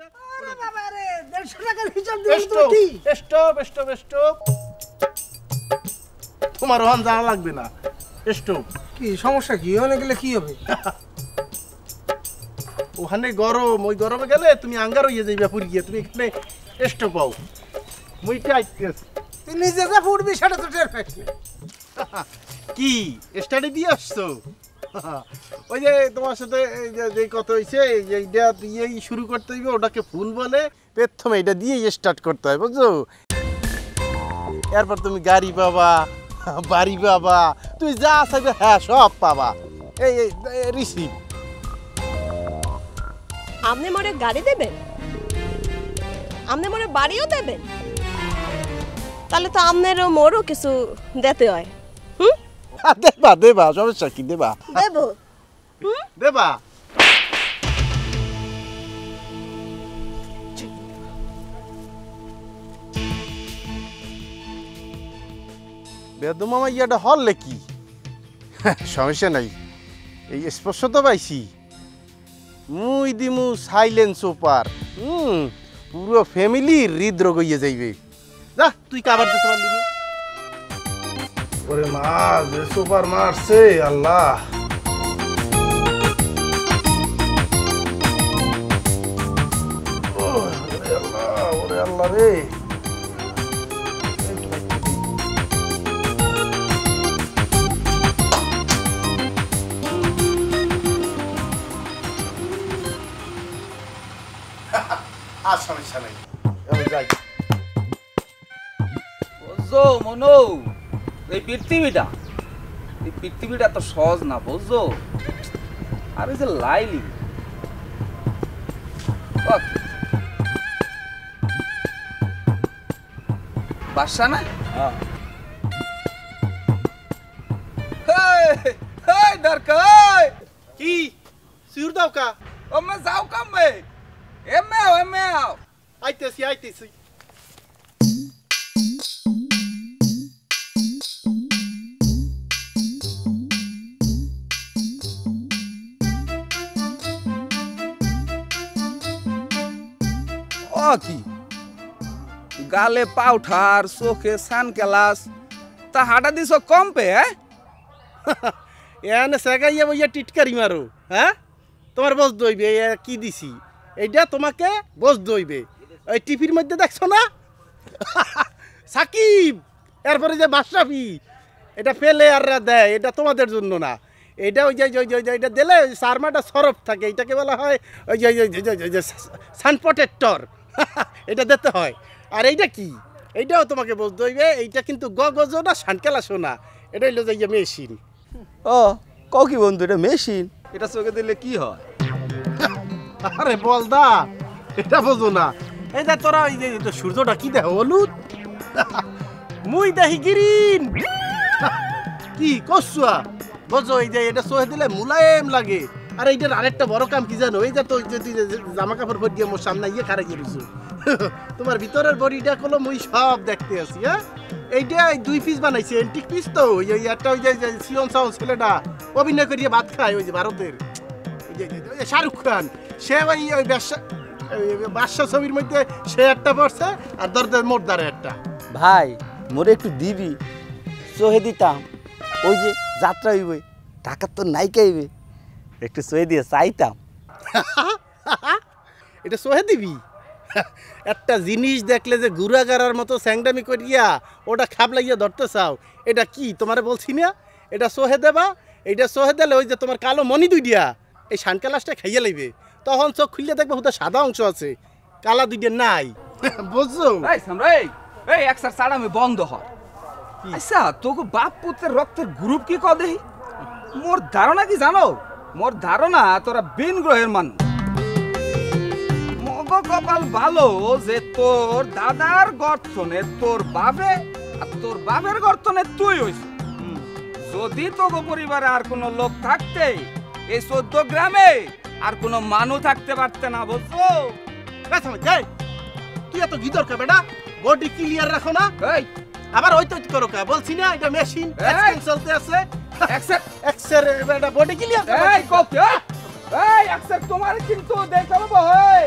যে আরে বাবা রে 150 টাকার হিসাব দিবি তো কি স্টপ তোমার ওখান জানা লাগবে না স্টপ কি সমস্যা কি ওখানে গেলে কি হবে ওখানে গরম ওই গরমে গেলে তুমি আঙ্গার হইয়া যাইবা পুরি গিয়ে তুমি এখানে স্টপ পাও মুইটা আইতেছ তুই নিজে যা ফুটবি সেটা তো টের পাইস না কি স্টাডি দিয়ে আসছো ওই যে তোমার সাথে যে কত হয়েছে এইটা দিয়েই শুরু করতে হইবে ওটাকে ফুল বলে প্রথমে এটা দিয়েই স্টার্ট করতে হয় বুঝছো এরপর তুমি গাড়ি পাবা বাড়ি পাবা তুই যা চাইবে হ্যাঁ সব পাবা এই রিসিভ আপনি মরে গাড়ি দেবেন আপনি মরে বাড়িও দেবেন তাহলে তো আপনারও মোরও কিছু দিতে হয় দেবা সমস্যা কি দেবা দেবো দেবা বেদু মামা ইয়াটা হলে কি সমস্যা নাই এই স্পর্শ তো পাইছি মুই দিমু সাইলেন্স ওপার পুরো ফ্যামিলি হৃদরোগ হইয়া যাইবে যা তুই কাবার দিতে পারলি না ওরে মা যে সুপার মারছে আল্লাহ ওরে আল্লাহ রে আর সমস্যা নেই যাই বুঝছো মনো এই পৃথিবীটা তো সহজ না বুঝছো আর এই যে লাইলি বাসা না দরকার কি সিউর দাও কা ও মে যাও কাম মে এমে আইতেছি কি গালে পাউঠার চোখে সান কেলাস তা হাঁটা দিছ কম পে এনে সেগাইয়া বইয়া টিটকারি মারো হ্যাঁ তোমার বস দইবে কি দিছি এইটা তোমাকে বস দইবে ওই টিভির মধ্যে দেখছো না সাকিব এরপরে যে মাশরাফি এটা ফেলে আররা দেয় এটা তোমাদের জন্য না এটা ওই যে এটা দিলে ওই সারমাটা সরফ থাকে এটাকে বলা হয় ওই যে সান প্রটেক্টর এটা দিতে হয় আর এইটা কি এইটাও তোমাকে বলতে হইবে এইটা কিন্তু গগজ না সানকেলাসো না এটা হইলো যে মেশিন ও ক কি বন্ধু এটা মেশিন এটা চোখে দিলে কি হয় আরে বল দা এটা বোঝো না এই যে তোরা ওই যে সূর্যটা কি দেখ হলুদ মুই দেখি গ্রিন কি কসুয়া বোঝো এই যে এটা চোখে দিলে মুলায়েম লাগে আর এইটার আরেকটা বড় কাম কি জানো এই যে তো জামা কাপড় পরে দিয়ে মোর সামনে ইয়ে খারাই গেছো তোমার ভিতরের বডিটা কলো মুই সব দেখতে আছি হ্যাঁ এইটা 2 পিস বানাইছে এন্টিক পিস তো ওই একটা ওই যে সিয়ন সাউন্ড ছেলেটা অভিনয় করিয়ে ভাত খায় ওই যে ভারতের শাহরুখ খান সে ওই বাদশা ছবির মধ্যে সে একটা পড়ছে আর দরদের মোটদারে একটা ভাই মোরে একটু দিবি সোহে দিতাম ওই যে যাত্রা হইবে টাকার তো নাইকা হইবে একটু সোহে দিয়ে চাইতাম এটা সোহে দিবি একটা জিনিস দেখলে যে গুড়াগাড়ার মতো স্যাংডামি করিয়া ওটা খাবলাইয়া ধরতে চাও এটা কি তোমারে বলছি না এটা সোহে দেবা এইটা সোহে দিলে ওই যে তোমার কালো মনি দুইটা এই সানকালাসটা খাইয়া লাইবে তখন চোখ খুললে দেখবে ওটা সাদা অংশ আছে কালা দুইটা নাই বুঝছো এই সামরে এই একসার সাড়ামি বন্ধ হয় আচ্ছা তোকে বাপ পুত্রের রক্তের গ্রুপ কি কও দেহি মোর ধারণা কি জানো মোর ধারণা তোরা বিন গ্রহের মানুষ মগ কপাল ভালো যে তোর দাদার গর্তনে তোর বাপে আর তোর বাপের গর্তনে তুই হইছ যদি তোকে পরিবারে আর কোনো লোক থাকতে এই 14 গ্রামে আর কোনো মানুষ থাকতে পারতে না বুঝছো তুই এত গিদর কা বেটা বডি ক্লিয়ার রাখো না এই আবার ওই তো করো কা বলছি না এটা মেশিন এক্সেল চলতে আছে এক্সের বেটা বডি ক্লিয়ার এই কপ এই এক্সের তোমার কিন্তু দেখাবো এই